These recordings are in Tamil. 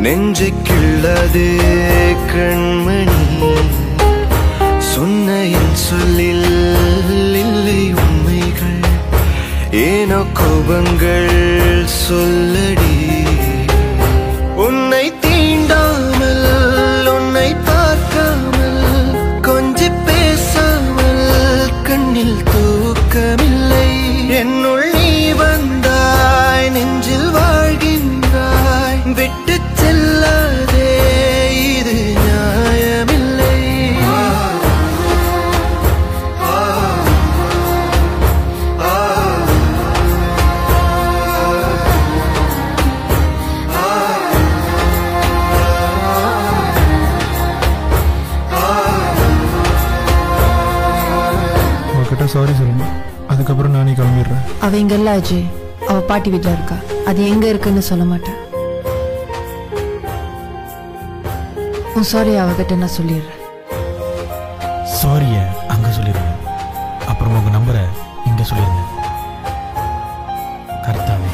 நெஞ்சை கிள்ளது கண்மணி சொன்ன என் சொல்லில் இல்லை உண்மைகள் ஏனோ கோபங்கள் சொல்லடி உன்னை தீண்டாமல் உன்னை பார்க்காமல் கொஞ்சி பேசாமல் கண்ணில் தூக்கமில்லை என்னுள் நீ வந்தாய் நெஞ்சில் வாழ்கின்றாய் விட்டு செல்லாதே இது நியாயமில்லை உங்ககிட்ட சாரி சொல்லணும் அதுக்கப்புறம் நானே கிளம்பிடுறேன் அவ இங்க இல்ல அஜய் அவ பாட்டி வீட்டுல இருக்கா அது எங்க இருக்குன்னு சொல்ல மாட்டேன் உன் சாரி அவகிட்ட நான் சொல்லிடுறேன் சாரிய அங்க சொல்லிடுங்க அப்புறம் உங்க நம்பரை இங்க சொல்லிருங்க கர்த்தாவே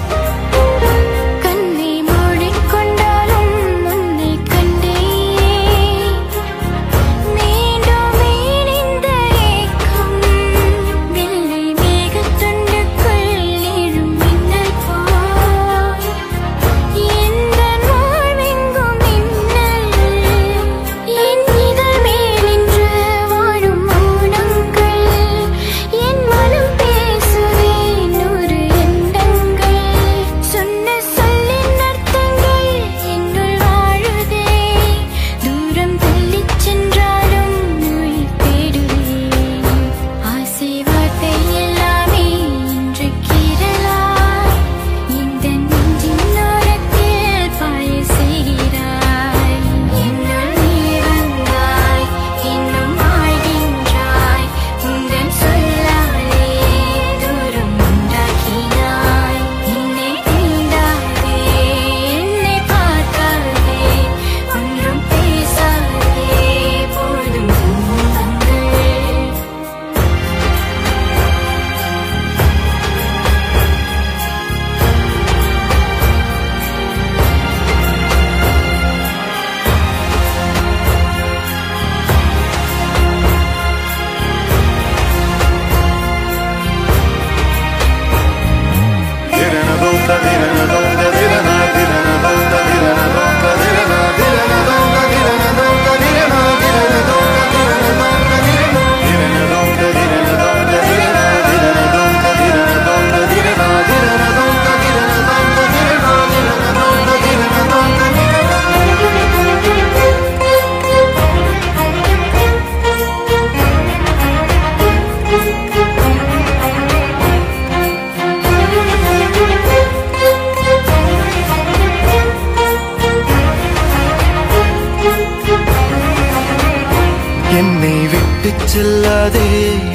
என்னை விட்டு செல்லாதே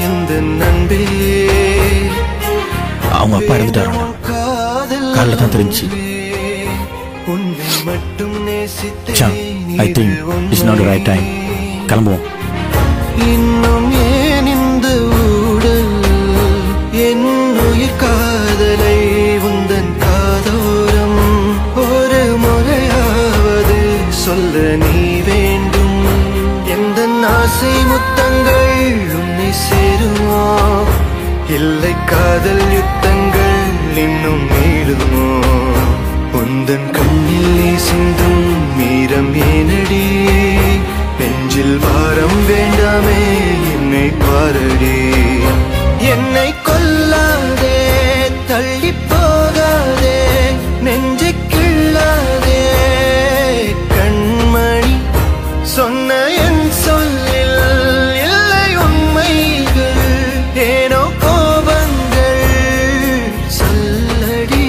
இந்த நண்பே அவங்க அப்பா இறந்துட்டாங்க காலைல தான் தெரிஞ்சு உன்னை மட்டும் நேசித்தேன் I think it's not the right time கிளம்புவோம் இன்னும் ஏன் இந்த ஊடல் என் உயிர் காதலை உந்தன் காதோரம் ஒரு முறையாவது சொல்ல நீ வேண்டும் எந்த ஆசை முத்தங்கள் உன்னை சேருமோ இல்லை காதல் யுத்தங்கள் இன்னும் நீளுமோ உந்தன் கண்ணில் நீ சிந்தும் மீரம் ஏனடி நெஞ்சில் வாரம் வேண்டாமே என்னை பாரடி என்னை கொல்லாதே தள்ளி போகாதே நெஞ்சை கிள்ளாதே கண்மணி சொன்ன என் சொல்லில் இல்லை உண்மைகள் ஏனோ கோபங்கள் சொல்லடி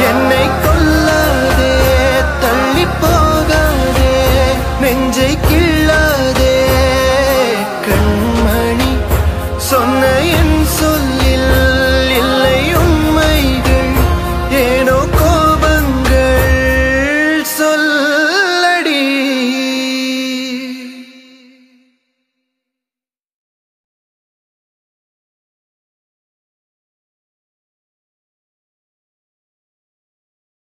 என்னை கொல்லாதே தள்ளி போகாதே நெஞ்சை